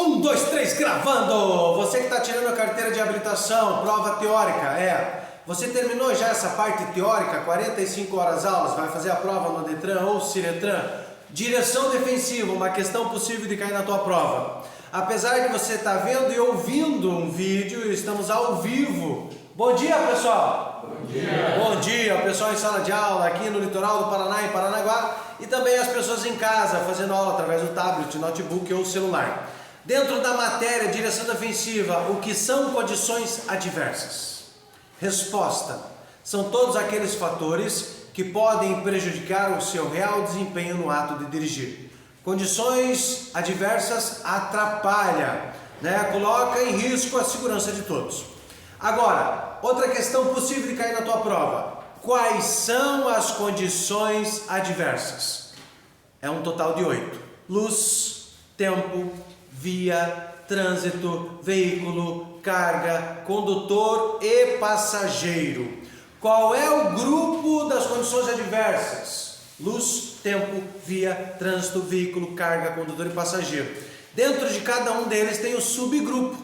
Um, dois, três, gravando! Você que está tirando a carteira de habilitação, prova teórica, você terminou já essa parte teórica, 45 horas aulas, vai fazer a prova no Detran ou Ciretran? Direção defensiva, uma questão possível de cair na tua prova. Apesar de você estar vendo e ouvindo um vídeo, estamos ao vivo. Bom dia, pessoal! Bom dia! Bom dia, pessoal em sala de aula, aqui no litoral do Paraná, em Paranaguá, e também as pessoas em casa, fazendo aula através do tablet, notebook ou celular. Dentro da matéria direção defensiva, o que são condições adversas? Resposta: são todos aqueles fatores que podem prejudicar o seu real desempenho no ato de dirigir. Condições adversas atrapalha, coloca em risco a segurança de todos. Agora, outra questão possível de cair na tua prova: quais são as condições adversas? É um total de 8: luz, tempo, via, trânsito, veículo, carga, condutor e passageiro. Qual é o grupo das condições adversas? Luz, tempo, via, trânsito, veículo, carga, condutor e passageiro. Dentro de cada um deles tem o subgrupo.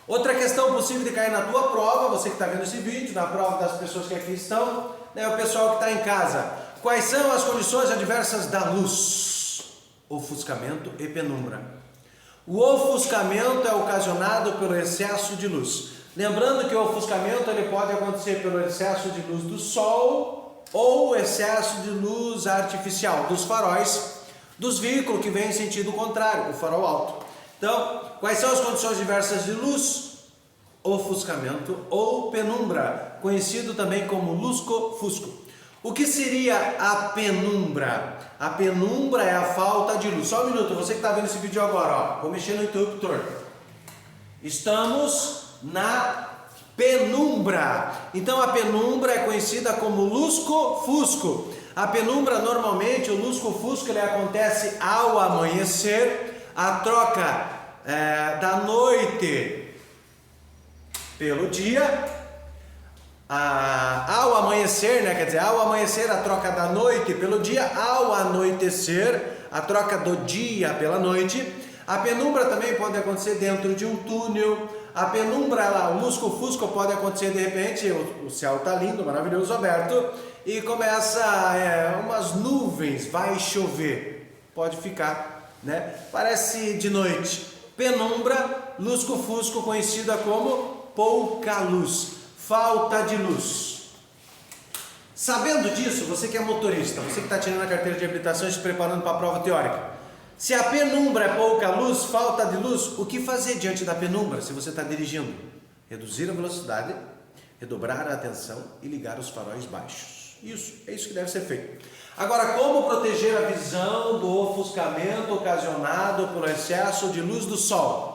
Outra questão possível de cair na tua prova, você que está vendo esse vídeo, na prova das pessoas que aqui estão, o pessoal que está em casa. Quais são as condições adversas da luz? Ofuscamento e penumbra. O ofuscamento é ocasionado pelo excesso de luz. Lembrando que o ofuscamento ele pode acontecer pelo excesso de luz do sol ou excesso de luz artificial dos faróis dos veículos que vêm em sentido contrário, o farol alto. Então, quais são as condições diversas de luz? Ofuscamento ou penumbra, conhecido também como lusco-fusco. O que seria a penumbra? A penumbra é a falta de luz. Só um minuto, você que está vendo esse vídeo agora, vou mexer no interruptor. Estamos na penumbra. Então a penumbra é conhecida como lusco-fusco. A penumbra normalmente, o lusco-fusco, ele acontece ao amanhecer, a troca da noite pelo dia. Ao amanhecer, ao amanhecer a troca da noite pelo dia, ao anoitecer a troca do dia pela noite. A penumbra também pode acontecer dentro de um túnel. A penumbra, o lusco-fusco pode acontecer de repente, o céu está lindo, maravilhoso, aberto, e começa umas nuvens, vai chover, pode ficar, parece de noite. Penumbra, lusco-fusco, conhecida como pouca luz, falta de luz. Sabendo disso, você que é motorista, você que está tirando a carteira de habilitação e se preparando para a prova teórica, se a penumbra é pouca luz, falta de luz, o que fazer diante da penumbra se você está dirigindo? Reduzir a velocidade, redobrar a atenção e ligar os faróis baixos. É isso que deve ser feito. Agora, como proteger a visão do ofuscamento ocasionado pelo excesso de luz do sol?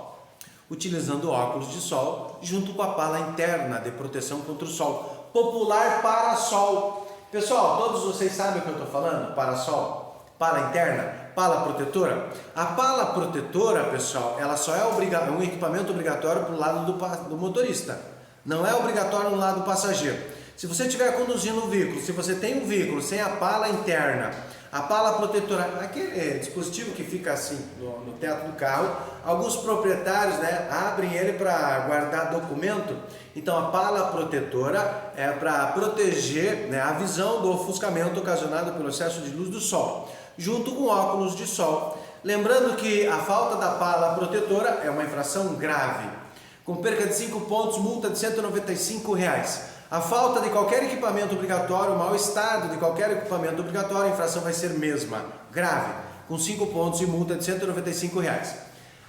Utilizando óculos de sol junto com a pala interna de proteção contra o sol, popular parasol. Pessoal, todos vocês sabem o que eu estou falando? Parasol, pala interna, pala protetora. A pala protetora, pessoal, ela só é um equipamento obrigatório para o lado do motorista, não é obrigatório no lado do passageiro. Se você estiver conduzindo um veículo, se você tem um veículo sem a pala interna, a pala protetora, aquele dispositivo que fica assim no teto do carro, alguns proprietários abrem ele para guardar documento. Então a pala protetora é para proteger a visão do ofuscamento ocasionado pelo excesso de luz do sol, junto com óculos de sol. Lembrando que a falta da pala protetora é uma infração grave, com perca de 5 pontos, multa de R$ 195. A falta de qualquer equipamento obrigatório, o mau estado de qualquer equipamento obrigatório, a infração vai ser mesma, grave, com 5 pontos e multa de R$ 195.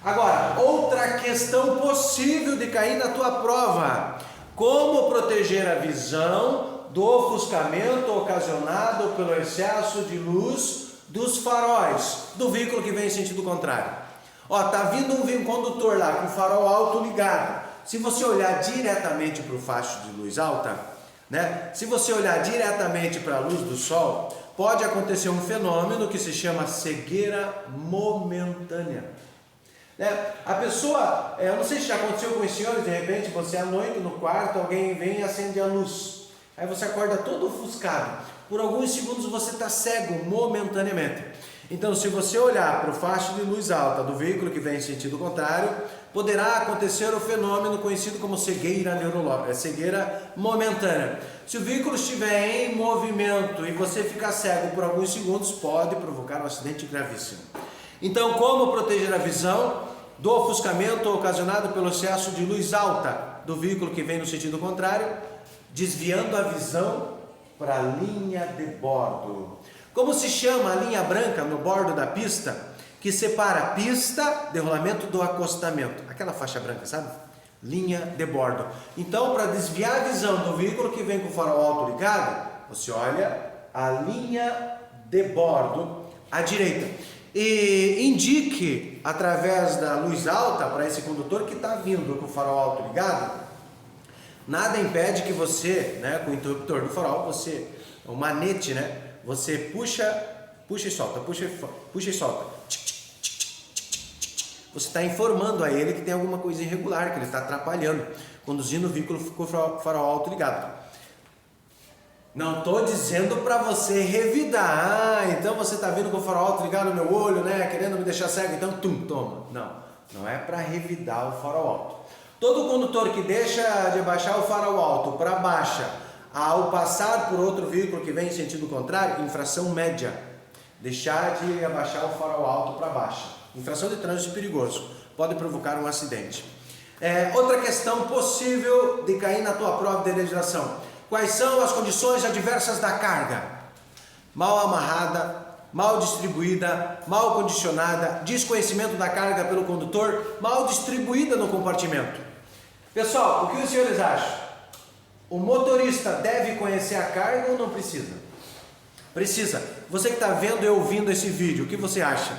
Agora, outra questão possível de cair na tua prova: como proteger a visão do ofuscamento ocasionado pelo excesso de luz dos faróis do veículo que vem em sentido contrário. Tá vindo um condutor lá com o farol alto ligado. Se você olhar diretamente para o facho de luz alta, se você olhar diretamente para a luz do sol, pode acontecer um fenômeno que se chama cegueira momentânea. A pessoa, eu não sei se já aconteceu com os senhores, de repente você à noite no quarto, alguém vem e acende a luz, aí você acorda todo ofuscado, por alguns segundos você está cego momentaneamente. Então, se você olhar para o faixa de luz alta do veículo que vem em sentido contrário, poderá acontecer o fenômeno conhecido como cegueira neurológica, cegueira momentânea. Se o veículo estiver em movimento e você ficar cego por alguns segundos, pode provocar um acidente gravíssimo. Então, como proteger a visão do ofuscamento ocasionado pelo excesso de luz alta do veículo que vem no sentido contrário? Desviando a visão para a linha de bordo. Como se chama a linha branca no bordo da pista que separa a pista de rolamento do acostamento? Aquela faixa branca, sabe? Linha de bordo. Então, para desviar a visão do veículo que vem com o farol alto ligado, você olha a linha de bordo à direita e indique através da luz alta para esse condutor que está vindo com o farol alto ligado. Nada impede que você, com o interruptor do farol, o manete, você puxa e solta, puxa e solta. Você está informando a ele que tem alguma coisa irregular, que ele está atrapalhando, conduzindo o veículo com o farol alto ligado. Não estou dizendo para você revidar. Então você está vindo com o farol alto ligado no meu olho, querendo me deixar cego, então toma. Não é para revidar o farol alto. Todo condutor que deixa de abaixar o farol alto para baixa ao passar por outro veículo que vem em sentido contrário, infração média. Deixar de abaixar o farol alto para baixa. Infração de trânsito perigoso. Pode provocar um acidente. Outra questão possível de cair na tua prova de legislação. Quais são as condições adversas da carga? Mal amarrada, mal distribuída, mal condicionada, desconhecimento da carga pelo condutor, mal distribuída no compartimento. Pessoal, o que os senhores acham? O motorista deve conhecer a carga ou não precisa? Precisa. Você que está vendo e ouvindo esse vídeo, o que você acha?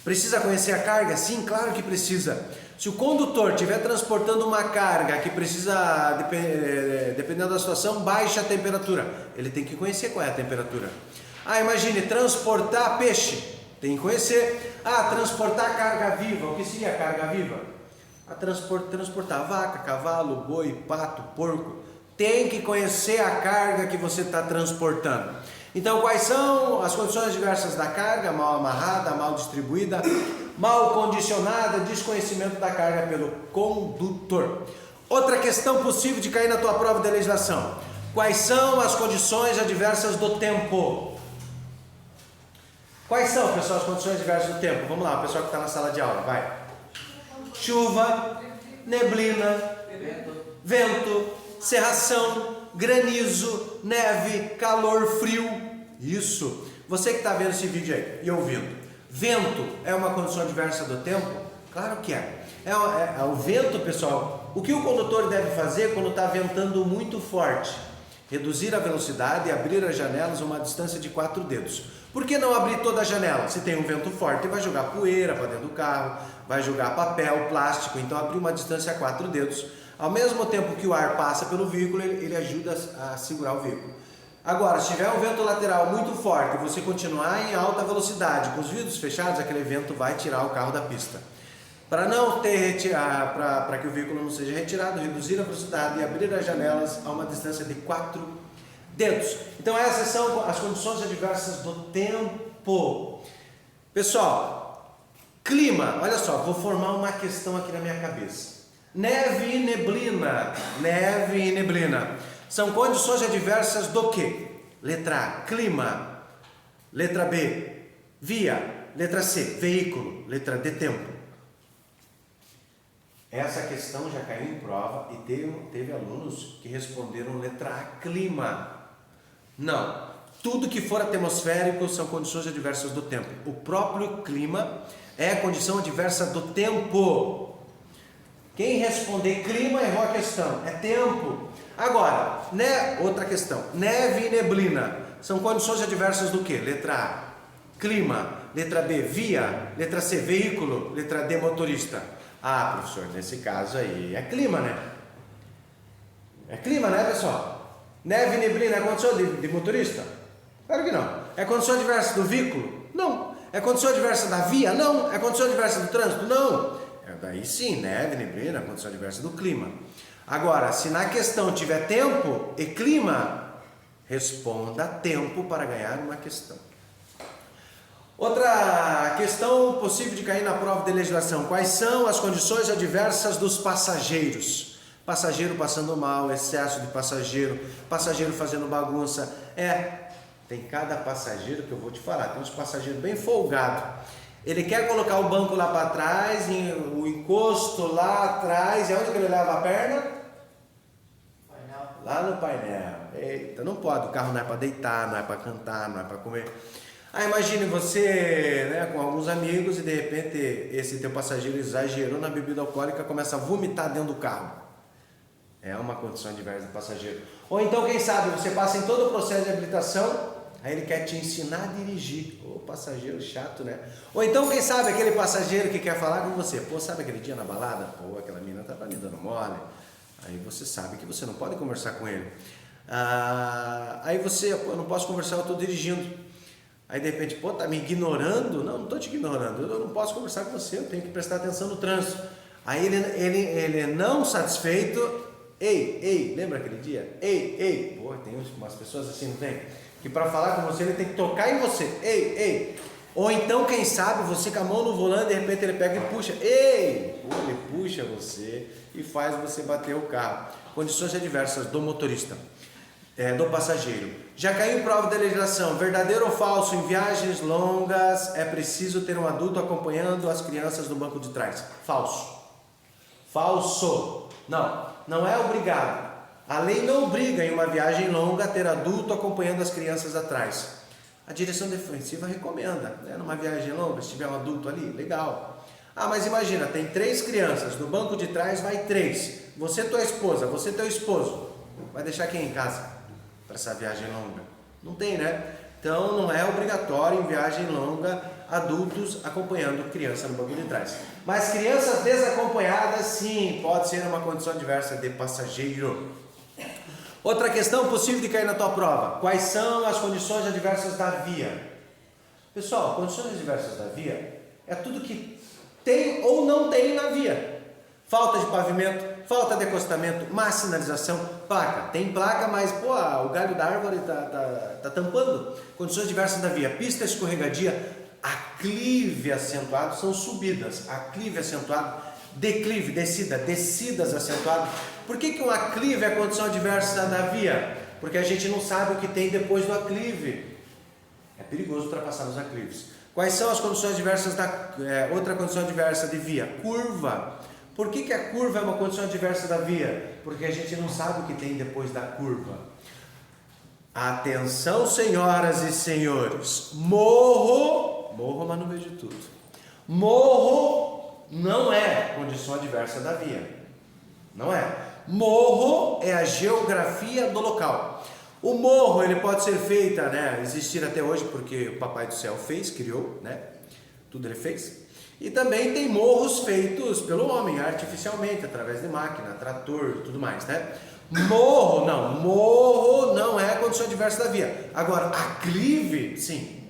Precisa conhecer a carga? Sim, claro que precisa. Se o condutor estiver transportando uma carga que precisa, dependendo da situação, baixa a temperatura, ele tem que conhecer qual é a temperatura. Imagine, transportar peixe, tem que conhecer. Transportar carga viva, o que seria carga viva? Transportar vaca, cavalo, boi, pato, porco. Tem que conhecer a carga que você está transportando. Então, quais são as condições diversas da carga? Mal amarrada, mal distribuída, mal condicionada, desconhecimento da carga pelo condutor. Outra questão possível de cair na tua prova de legislação. Quais são as condições adversas do tempo? Quais são, pessoal, as condições adversas do tempo? Vamos lá, o pessoal que está na sala de aula, vai. Chuva, neblina, vento, cerração, granizo, neve, calor, frio. Isso. Você que está vendo esse vídeo aí e ouvindo. Vento é uma condição adversa do tempo? Claro que é. O vento, pessoal, o que o condutor deve fazer quando está ventando muito forte? Reduzir a velocidade e abrir as janelas a uma distância de 4 dedos. Por que não abrir toda a janela? Se tem um vento forte, vai jogar poeira para dentro do carro, vai jogar papel, plástico, então abrir uma distância a 4 dedos. Ao mesmo tempo que o ar passa pelo veículo, ele ajuda a segurar o veículo. Agora, se tiver um vento lateral muito forte e você continuar em alta velocidade, com os vidros fechados, aquele vento vai tirar o carro da pista. Para que o veículo não seja retirado, reduzir a velocidade e abrir as janelas a uma distância de 4 dedos. Então essas são as condições adversas do tempo. Pessoal, clima, olha só, vou formar uma questão aqui na minha cabeça. Neve e neblina. Neve e neblina. São condições adversas do quê? Letra A, clima. Letra B, via. Letra C, veículo. Letra D, tempo. Essa questão já caiu em prova e teve alunos que responderam letra A, clima. Não. Tudo que for atmosférico são condições adversas do tempo. O próprio clima é a condição adversa do tempo. Quem responder clima errou a questão. É tempo. Agora, outra questão. Neve e neblina são condições adversas do quê? Letra A, clima. Letra B, via. Letra C, veículo. Letra D, motorista. Professor, nesse caso aí é clima, né? É clima, né, pessoal? Neve e neblina é condição de motorista? Claro que não. É condição adversa do veículo? Não. É condição adversa da via? Não. É condição adversa do trânsito? Não. Daí sim, neve, neblina, condição adversa do clima. Agora, se na questão tiver tempo e clima, responda tempo para ganhar uma questão. Outra questão possível de cair na prova de legislação: quais são as condições adversas dos passageiros? Passageiro passando mal, excesso de passageiro, passageiro fazendo bagunça. Tem cada passageiro que eu vou te falar, tem uns passageiros bem folgados. Ele quer colocar o banco lá para trás, o encosto lá atrás, e onde que ele leva a perna? Painel. Lá no painel. Eita, não pode, o carro não é para deitar, não é para cantar, não é para comer. Imagine você, né, com alguns amigos e de repente esse teu passageiro exagerou na bebida alcoólica, começa a vomitar dentro do carro. É uma condição adversa do passageiro. Ou então, quem sabe, você passa em todo o processo de habilitação, aí ele quer te ensinar a dirigir. Ô, passageiro chato, né? Ou então, quem sabe, aquele passageiro que quer falar com você. Pô, sabe aquele dia na balada? Pô, aquela menina tava me dando mole. Aí você sabe que você não pode conversar com ele. Aí você, pô, eu não posso conversar, eu tô dirigindo. Aí de repente, pô, tá me ignorando? Não, não tô te ignorando, eu não posso conversar com você, eu tenho que prestar atenção no trânsito. Aí ele não satisfeito, ei, lembra aquele dia? Ei, pô, tem umas pessoas assim, não tem? Que para falar com você ele tem que tocar em você, ei. Ou então, quem sabe, você com a mão no volante, de repente ele pega e puxa, pô, ele puxa você e faz você bater o carro. Condições adversas do motorista. Do passageiro. Já caiu em prova de legislação: verdadeiro ou falso? Em viagens longas é preciso ter um adulto acompanhando as crianças no banco de trás. Falso. Não é obrigado. A lei não obriga em uma viagem longa a ter adulto acompanhando as crianças atrás. A direção defensiva recomenda, né? Numa viagem longa, se tiver um adulto ali, legal. Mas imagina, tem 3 crianças, no banco de trás vai 3. Você e tua esposa, você e teu esposo. Vai deixar quem em casa para essa viagem longa? Não tem, né? Então não é obrigatório em viagem longa adultos acompanhando criança no banco de trás. Mas crianças desacompanhadas, sim, pode ser uma condição adversa de passageiro. Outra questão possível de cair na tua prova: quais são as condições adversas da via? Pessoal, condições adversas da via é tudo que tem ou não tem na via. Falta de pavimento, falta de acostamento, má sinalização, placa. Tem placa, mas o galho da árvore tá tampando. Condições diversas da via: pista escorregadia, aclive acentuado, são subidas, aclive acentuado, declive, descidas acentuado. Por que um aclive é a condição adversa da via? Porque a gente não sabe o que tem depois do aclive. É perigoso ultrapassar nos aclives. Quais são as condições adversas outra condição adversa de via? Curva. Por que a curva é uma condição adversa da via? Porque a gente não sabe o que tem depois da curva. Atenção, senhoras e senhores. Morro, mas não vejo tudo. Morro não é condição adversa da via. Não é. Morro é a geografia do local. O morro, ele pode ser feito, né, existir até hoje porque o Papai do Céu criou, né? Tudo ele fez. E também tem morros feitos pelo homem, artificialmente, através de máquina, trator e tudo mais, né? Morro não é a condição adversa da via. Agora, aclive, sim.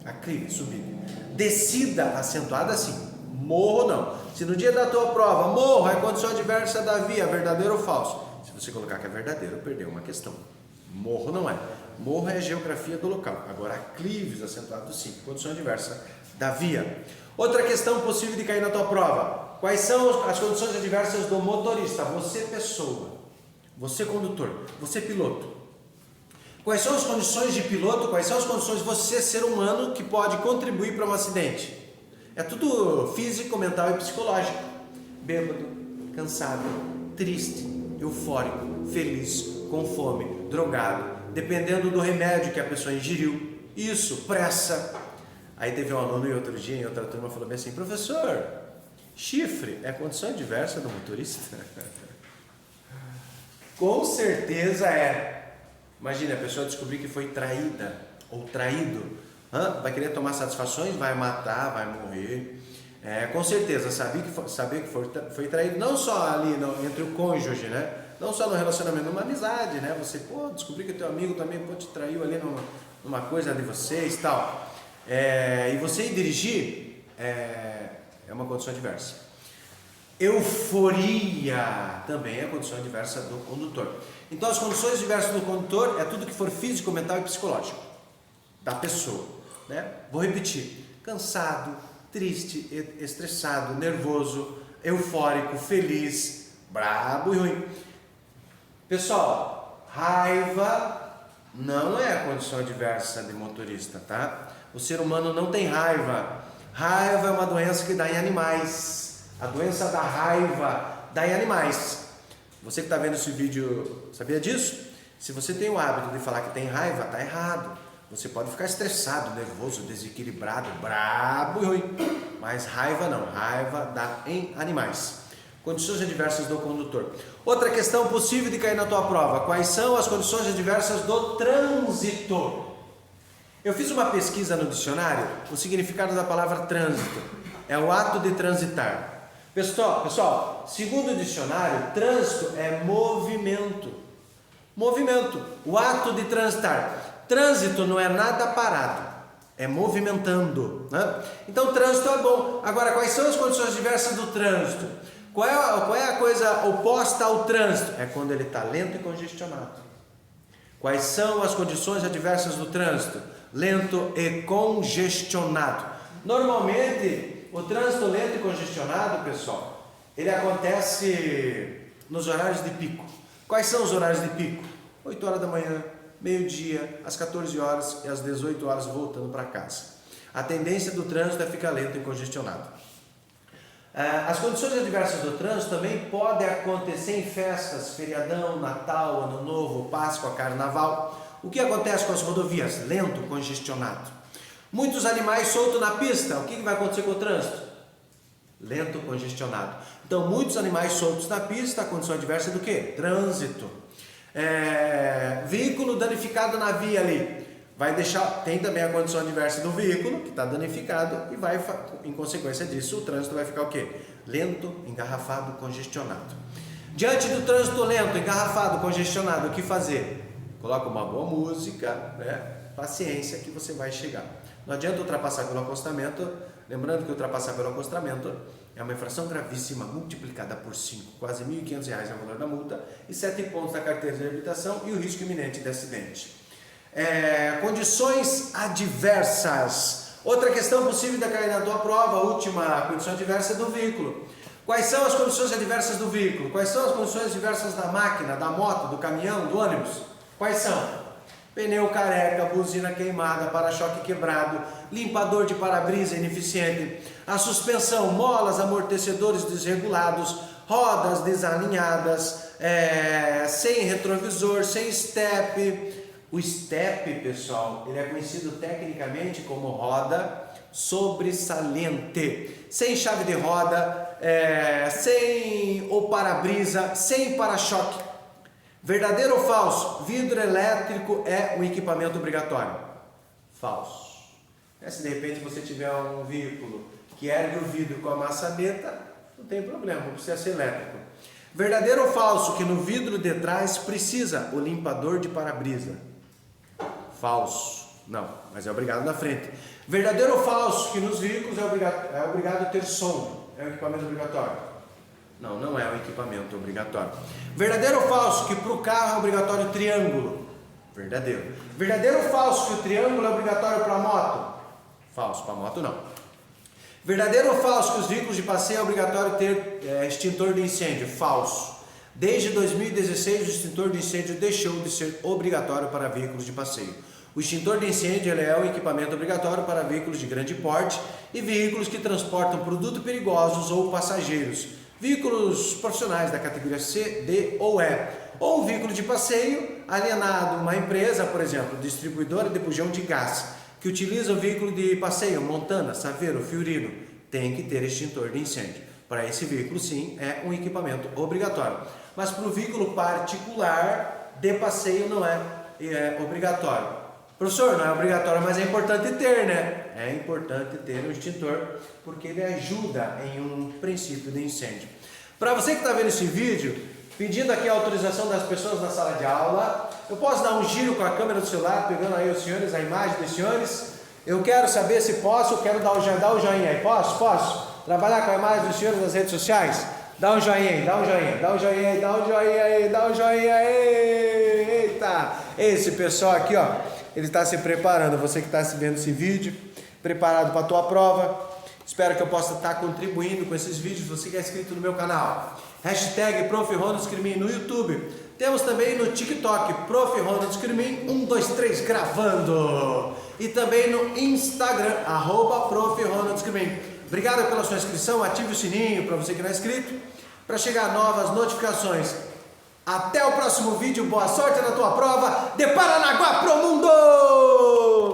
Aclive, subida. Descida acentuada, sim. Morro não. Se no dia da tua prova, morro é condição adversa da via, verdadeiro ou falso? Se você colocar que é verdadeiro, perdeu uma questão. Morro não é. Morro é a geografia do local. Agora, aclives acentuados, sim. Condição adversa da via. Outra questão possível de cair na tua prova: quais são as condições adversas do motorista? Você pessoa, você condutor, você piloto. Quais são as condições de piloto? Quais são as condições de você, ser humano, que pode contribuir para um acidente? É tudo físico, mental e psicológico. Bêbado, cansado, triste, eufórico, feliz, com fome, drogado, dependendo do remédio que a pessoa ingeriu. Isso, pressa. Aí teve um aluno em outro dia, em outra turma, falou bem assim: professor, chifre é condição adversa do motorista? Com certeza é. Imagina a pessoa descobrir que foi traída ou traído. Vai querer tomar satisfações, vai matar, vai morrer. Com certeza, saber que foi traído, não só ali entre o cônjuge, né? Não só no relacionamento, numa amizade, né? Você, descobrir que teu amigo também te traiu ali numa coisa de vocês e tal. E você ir dirigir é uma condição adversa. Euforia também é condição adversa do condutor. Então, as condições adversas do condutor é tudo que for físico, mental e psicológico da pessoa, né? Vou repetir: cansado, triste, estressado, nervoso, eufórico, feliz, brabo e ruim. Pessoal, raiva não é condição adversa de motorista, tá? O ser humano não tem raiva. Raiva é uma doença que dá em animais. A doença da raiva dá em animais. Você que está vendo esse vídeo, sabia disso? Se você tem o hábito de falar que tem raiva, tá errado. Você pode ficar estressado, nervoso, desequilibrado, brabo e ruim. Mas raiva não. Raiva dá em animais. Condições adversas do condutor. Outra questão possível de cair na tua prova. Quais são as condições adversas do trânsito? Eu fiz uma pesquisa no dicionário. O significado da palavra trânsito é o ato de transitar. Pessoal, segundo o dicionário, trânsito é movimento. Movimento, o ato de transitar. Trânsito não é nada parado, é movimentando, né? Então trânsito é bom. Agora, quais são as condições adversas do trânsito? Qual é a coisa oposta ao trânsito? É quando ele está lento e congestionado. Quais são as condições adversas do trânsito? Lento e congestionado. Normalmente, o trânsito lento e congestionado, pessoal, ele acontece nos horários de pico. Quais são os horários de pico? 8 horas da manhã, meio-dia, às 14 horas e às 18 horas voltando para casa. A tendência do trânsito é ficar lento e congestionado. As condições adversas do trânsito também podem acontecer em festas, feriadão, Natal, Ano Novo, Páscoa, Carnaval. O que acontece com as rodovias? Lento, congestionado. Muitos animais soltos na pista. O que vai acontecer com o trânsito? Lento, congestionado. Então, muitos animais soltos na pista, a condição adversa é do quê? Trânsito. Veículo danificado na via ali. Tem também a condição adversa do veículo, que está danificado, e em consequência disso, o trânsito vai ficar o quê? Lento, engarrafado, congestionado. Diante do trânsito lento, engarrafado, congestionado, o que fazer? Coloca uma boa música, né? Paciência que você vai chegar. Não adianta ultrapassar pelo acostamento, lembrando que ultrapassar pelo acostamento é uma infração gravíssima, multiplicada por 5, quase R$ 1.500 é o valor da multa, e 7 pontos da carteira de habilitação e o risco iminente de acidente. Condições adversas. Outra questão possível de cair na tua prova, a última condição adversa é do veículo. Quais são as condições adversas do veículo? Quais são as condições adversas da máquina, da moto, do caminhão, do ônibus? Quais são? Pneu careca, buzina queimada, para-choque quebrado, limpador de para-brisa ineficiente, a suspensão, molas, amortecedores desregulados, rodas desalinhadas, sem retrovisor, sem step. O step, pessoal, ele é conhecido tecnicamente como roda sobressalente, sem chave de roda, sem o para-brisa, sem para-choque. Verdadeiro ou falso? Vidro elétrico é um equipamento obrigatório. Falso. Se de repente você tiver um veículo que ergue o vidro com a maçaneta, não tem problema, não precisa ser elétrico. Verdadeiro ou falso que no vidro de trás precisa o limpador de para-brisa? Falso. Não, mas é obrigado na frente. Verdadeiro ou falso que nos veículos é obrigado ter som? É um equipamento obrigatório? Não, não é um equipamento obrigatório. Verdadeiro ou falso que para o carro é obrigatório o triângulo? Verdadeiro. Verdadeiro ou falso que o triângulo é obrigatório para a moto? Falso, para a moto não. Verdadeiro ou falso que os veículos de passeio é obrigatório ter extintor de incêndio? Falso. Desde 2016 o extintor de incêndio deixou de ser obrigatório para veículos de passeio. O extintor de incêndio ele é um equipamento obrigatório para veículos de grande porte e veículos que transportam produtos perigosos ou passageiros. Veículos profissionais da categoria C, D ou E. Ou um veículo de passeio alienado, uma empresa, por exemplo, distribuidora de bujão de gás, que utiliza o veículo de passeio, Montana, Saveiro, Fiorino, tem que ter extintor de incêndio. Para esse veículo, sim, é um equipamento obrigatório. Mas para o veículo particular de passeio não é obrigatório. Professor, não é obrigatório, mas é importante ter, né? É importante ter um extintor, porque ele ajuda em um princípio de incêndio. Para você que está vendo esse vídeo, pedindo aqui a autorização das pessoas na sala de aula, eu posso dar um giro com a câmera do celular, pegando aí os senhores, a imagem dos senhores? Eu quero saber se posso, quero dar o joinha aí. Posso? Trabalhar com a imagem dos senhores nas redes sociais? Dá um joinha aí, dá um joinha aí. Eita! Esse pessoal aqui, ó, ele está se preparando. Você que está vendo esse vídeo, preparado para a tua prova. Espero que eu possa estar contribuindo com esses vídeos. Você que é inscrito no meu canal, hashtag Prof. Ronald Escrimin no YouTube. Temos também no TikTok, Prof. Ronald Escrimin 123 gravando. E também no Instagram, @Prof. Ronald Escrimin. Obrigado pela sua inscrição, ative o sininho para você que não é inscrito, para chegar novas notificações. Até o próximo vídeo, boa sorte na tua prova de Paranaguá pro mundo!